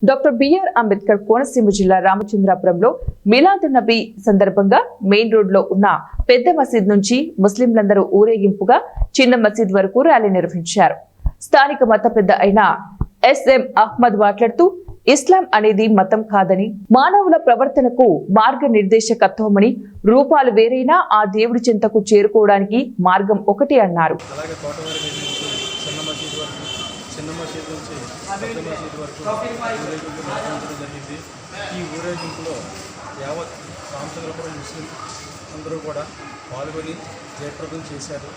Doctor BR Ambedkar Konaseema జిల్లా రామచంద్రాపురంలో మిలాదున్ నబీ సందర్భంగా main road లో ఉన్న పెద్ద మసీద్ నుంచి ముస్లింలందరూ ఊరేగింపుగా చిన్న మసీద్ వరకు ర్యాలీ నిర్వహించారు. స్థానిక మత పెద్ద అయిన ఎస్ఎం అహ్మద్ మాట్లాడుతూ ఇస్లాం అనేది మతం కాదని, మానవుల ప్రవర్తనకు మార్గనిర్దేశకత్వమని, రూపాలు వేరైనా ఆ దేవుడి చెంతకు చేరుకోవడానికి మార్గం ఒకటి అన్నారు. చిన్న మసీద్ నుంచి పెద్ద మసీద్ వరకు ఊరేగింపు నిర్వహించడం జరిగింది. ఈ ఊరేగింపులో యావత్ రామచంద్రపురం ముస్లిం అందరూ కూడా పాల్గొని జయప్రదం చేశారు.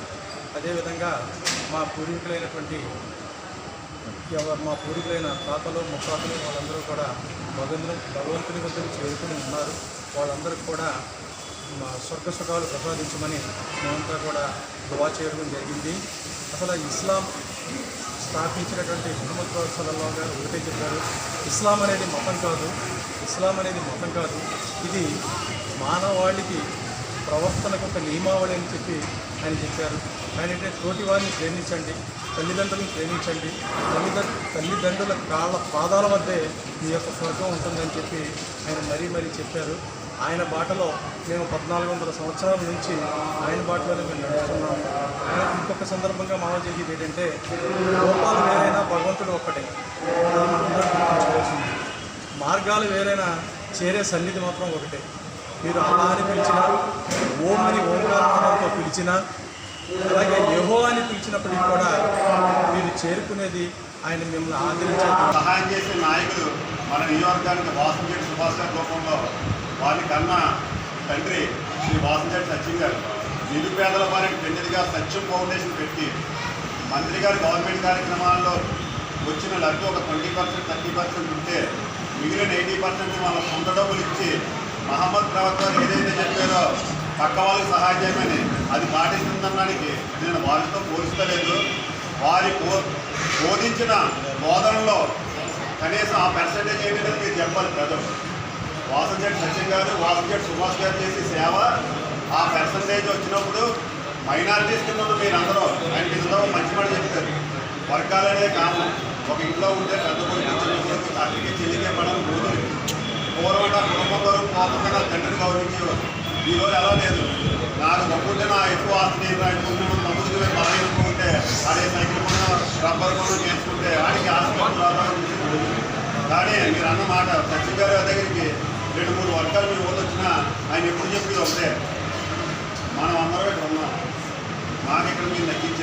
అదేవిధంగా మా పూర్వీకులైన తాతలు ముత్తాతలు వాళ్ళందరూ కూడా భగవంతుని వద్దకు చేరుకుని ఉన్నారు. వాళ్ళందరికీ కూడా స్వర్గ సుఖాలు ప్రసాదించమని మేమంతా కూడా దువా చేయడం జరిగింది. అసలు ఇస్లాం స్థాపించినటువంటి ముహమ్మద్ సల్లల్లాహు గారు ఒకటే చెప్పారు, ఇస్లాం అనేది మతం కాదు, ఇది మానవాళికి ప్రవర్తనకు ఒక నియమావళి అని చెప్పి ఆయన చెప్పారు. ఆయన అంటే తోటి వారిని ప్రేమించండి, తల్లిదండ్రులను ప్రేమించండి, తల్లిదండ్రుల కాళ్ళ పాదాల వద్దే మీ యొక్క స్వర్గం ఉంటుందని చెప్పి ఆయన మరీ చెప్పారు. ఆయన బాటలో మేము 1400 సంవత్సరాల నుంచి ఆయన బాటలోనే మేము నడుస్తున్నాము. ఇంకొక సందర్భంగా మనం చేసేది ఏంటంటే, రూపాలు వేరైనా భగవంతుడు ఒక్కటే, మార్గాలు వేరైనా చేరే సన్నిధి మాత్రం ఒకటే. మీరు అల్లా అని పిలిచినా, ఓం అని ఓంకారంతో పిలిచినా, అలాగే యెహోవా అని పిలిచినప్పటికీ కూడా మీరు చేరుకునేది ఆయన మిమ్మల్ని ఆదరించేది. సహాయం చేసే నాయకులు మన నియోజకవర్గానికి వాసంశెట్టి సుభాష్ గారి రూపంలో వారి కన్నా తండ్రి శ్రీ వాసంశెట్టి సత్యం గారు నిరుపేదల వారికి పెద్దదిగా సత్యం ఫౌండేషన్ పెట్టి మంత్రి గారి గవర్నమెంట్ కార్యక్రమాల్లో వచ్చిన లబ్ధి ఒక 20%, 30% ఉంటే మిగిలిన 80% వాళ్ళ సొంత డబ్బులు ఇచ్చి మహమ్మద్ ప్రవక్త ఏదైతే చెప్పారో పక్క వాళ్ళకి సహాయం చేయమని అది పాటిస్తుందనడానికి నేను వారితో పోల్చలేదు. వారి బోధించిన బోధనలో కనీసం ఆ పర్సెంటేజ్ ఏంటంటే మీరు చెప్పాలి ప్రజలు. వాసంశెట్టి సత్యం గారు, వాసంశెట్టి సుభాష్ గారు చేసే సేవ ఆ పర్సంటేజ్ వచ్చినప్పుడు మైనారిటీస్ కింద మీరు అందరూ ఆయన కింద మంచి మాట చెప్తారు. వర్గాలనే కాము, ఒక ఇంట్లో ఉంటే పెద్ద కొడుకు చిన్న కొడుకు తండ్రికి చెల్లికే పడని రోజులు పూర్వం కుటుంబంలో పోకుండా తండ్రిని గౌరవించేవారు. ఈరోజు ఎలా లేదు, నాకు తప్పుంటే నా ఎక్కువ ఆస్తి అనుకుంటున్నాను, తమ్ముడికి బాగా అనుకుంటే అదే సైకిల్ కొన్న రబ్బర్ కొన్న నేర్చుకుంటే వాడికి ఆస్తి రావడం. కానీ మీరు అన్న మాట సచిన్ గారి దగ్గరికి 2-3 వర్గాలు మీరు ఊళ్ళు వచ్చినా ఆయన ఎప్పుడు చెప్పేది ఒకటే, మనం అందరం ఇక్కడ ఉన్నాం, మాకు ఇక్కడ మీరు నచ్చించే